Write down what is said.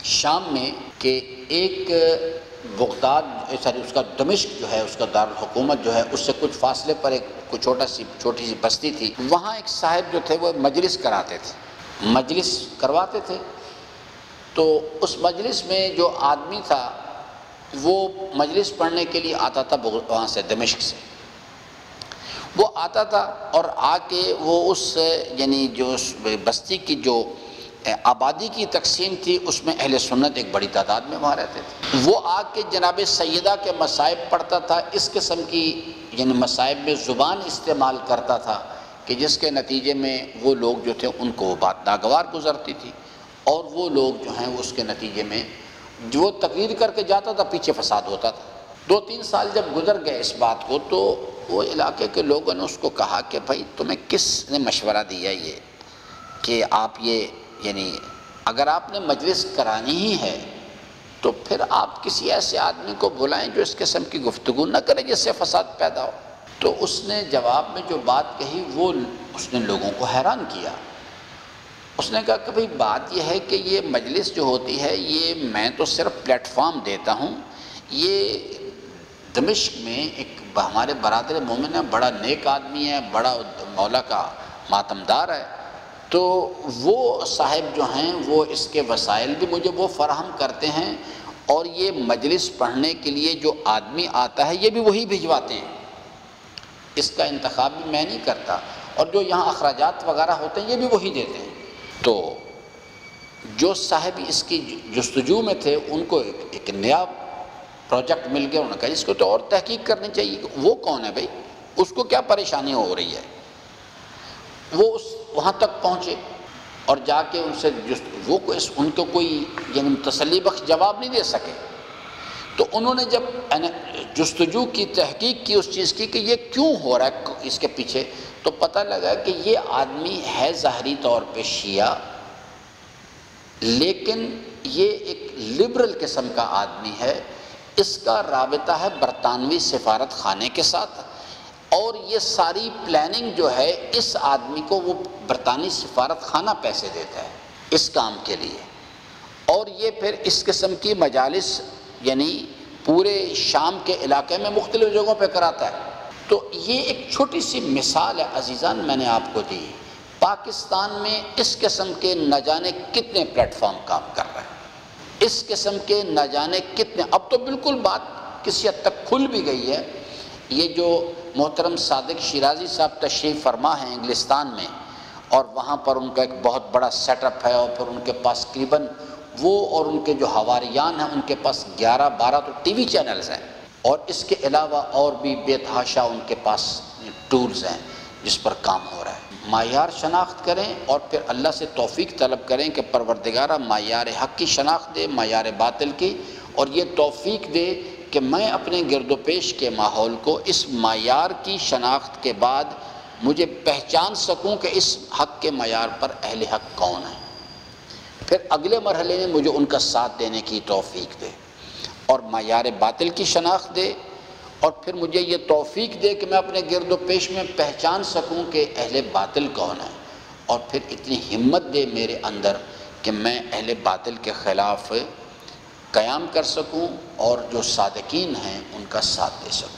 شام میں کہ ایک بغداد اس کا دمشق جو ہے اس کا دارالحکومت جو ہے اس سے کچھ فاصلے پر ایک کوئی چھوٹی سی بستی تھی. وہاں ایک صاحب جو تھے وہ مجلس کرواتے تھے. تو اس مجلس میں جو آدمی تھا وہ مجلس پڑھنے کے لیے آتا تھا وہاں سے دمشق سے. وہ آتا تھا اور آ کے وہ اس یعنی جو بستی کی جو آبادی کی تقسیم تھی اس میں اہل سنت ایک بڑی تعداد میں وہاں رہتے تھے. وہ آ کے جناب سیدہ کے مصائب پڑھتا تھا. اس قسم کی یعنی مصائب میں زبان استعمال کرتا تھا کہ جس کے نتیجے میں وہ لوگ جو تھے ان کو وہ بات ناگوار گزرتی تھی اور وہ لوگ جو ہیں اس کے نتیجے میں جو وہ تقریر کر کے جاتا تھا پیچھے فساد ہوتا تھا. 2-3 سال جب گزر گئے اس بات کو تو وہ علاقے کے لوگوں نے اس کو کہا کہ بھائی تمہیں کس نے مشورہ دیا یہ کہ آپ یہ یعنی اگر آپ نے مجلس کرانی ہی ہے تو پھر آپ کسی ایسے آدمی کو بلائیں جو اس قسم کی گفتگو نہ کرے جس سے فساد پیدا ہو. تو اس نے جواب میں جو بات کہی وہ اس نے لوگوں کو حیران کیا. اس نے کہا کہ بھئی بات یہ ہے کہ یہ مجلس جو ہوتی ہے یہ میں تو صرف پلیٹ فارم دیتا ہوں. یہ دمشق میں ایک ہمارے برادر مومن ہے, بڑا نیک آدمی ہے, بڑا مولا کا ماتمدار ہے, تو وہ صاحب جو ہیں وہ اس کے وسائل بھی مجھے وہ فراہم کرتے ہیں اور یہ مجلس پڑھنے کے لیے جو آدمی آتا ہے یہ بھی وہی بھجواتے ہیں. اس کا انتخاب بھی میں نہیں کرتا اور جو یہاں اخراجات وغیرہ ہوتے ہیں یہ بھی وہی دیتے ہیں. تو جو صاحب اس کی جستجو میں تھے ان کو ایک نیا پروجیکٹ مل گیا. انہوں نے کہا اس کو تو اور تحقیق کرنی چاہیے کہ وہ کون ہے بھائی, اس کو کیا پریشانی ہو رہی ہے. وہ وہاں تک پہنچے اور جا کے ان سے ان کو کوئی یعنی تسلی بخش جواب نہیں دے سکے. تو انہوں نے جب جستجو کی تحقیق کی اس چیز کی کہ یہ کیوں ہو رہا ہے اس کے پیچھے, تو پتہ لگا کہ یہ آدمی ہے ظاہری طور پہ شیعہ لیکن یہ ایک لبرل قسم کا آدمی ہے. اس کا رابطہ ہے برطانوی سفارت خانے کے ساتھ اور یہ ساری پلاننگ جو ہے اس آدمی کو وہ برطانوی سفارت خانہ پیسے دیتا ہے اس کام کے لیے. اور یہ پھر اس قسم کی مجالس یعنی پورے شام کے علاقے میں مختلف جگہوں پہ کراتا ہے. تو یہ ایک چھوٹی سی مثال ہے عزیزان میں نے آپ کو دی. پاکستان میں اس قسم کے نہ جانے کتنے پلیٹ فارم کام کر رہے ہیں, اس قسم کے نہ جانے کتنے. اب تو بالکل بات کسی حد تک کھل بھی گئی ہے. یہ جو محترم صادق شیرازی صاحب تشریف فرما ہیں انگلستان میں اور وہاں پر ان کا ایک بہت بڑا سیٹ اپ ہے اور پھر ان کے پاس تقریباً وہ اور ان کے جو حواریان ہیں ان کے پاس 11-12 تو ٹی وی چینلز ہیں اور اس کے علاوہ اور بھی بے تحاشا ان کے پاس ٹولز ہیں جس پر کام ہو رہا ہے. معیار شناخت کریں اور پھر اللہ سے توفیق طلب کریں کہ پروردگارہ معیار حق کی شناخت دے, معیار باطل کی, اور یہ توفیق دے کہ میں اپنے گرد و پیش کے ماحول کو اس معیار کی شناخت کے بعد مجھے پہچان سکوں کہ اس حق کے معیار پر اہل حق کون ہیں. پھر اگلے مرحلے میں مجھے ان کا ساتھ دینے کی توفیق دے اور معیار باطل کی شناخت دے اور پھر مجھے یہ توفیق دے کہ میں اپنے گرد و پیش میں پہچان سکوں کہ اہل باطل کون ہیں اور پھر اتنی ہمت دے میرے اندر کہ میں اہل باطل کے خلاف قیام کر سکوں اور جو صادقین ہیں ان کا ساتھ دے سکوں.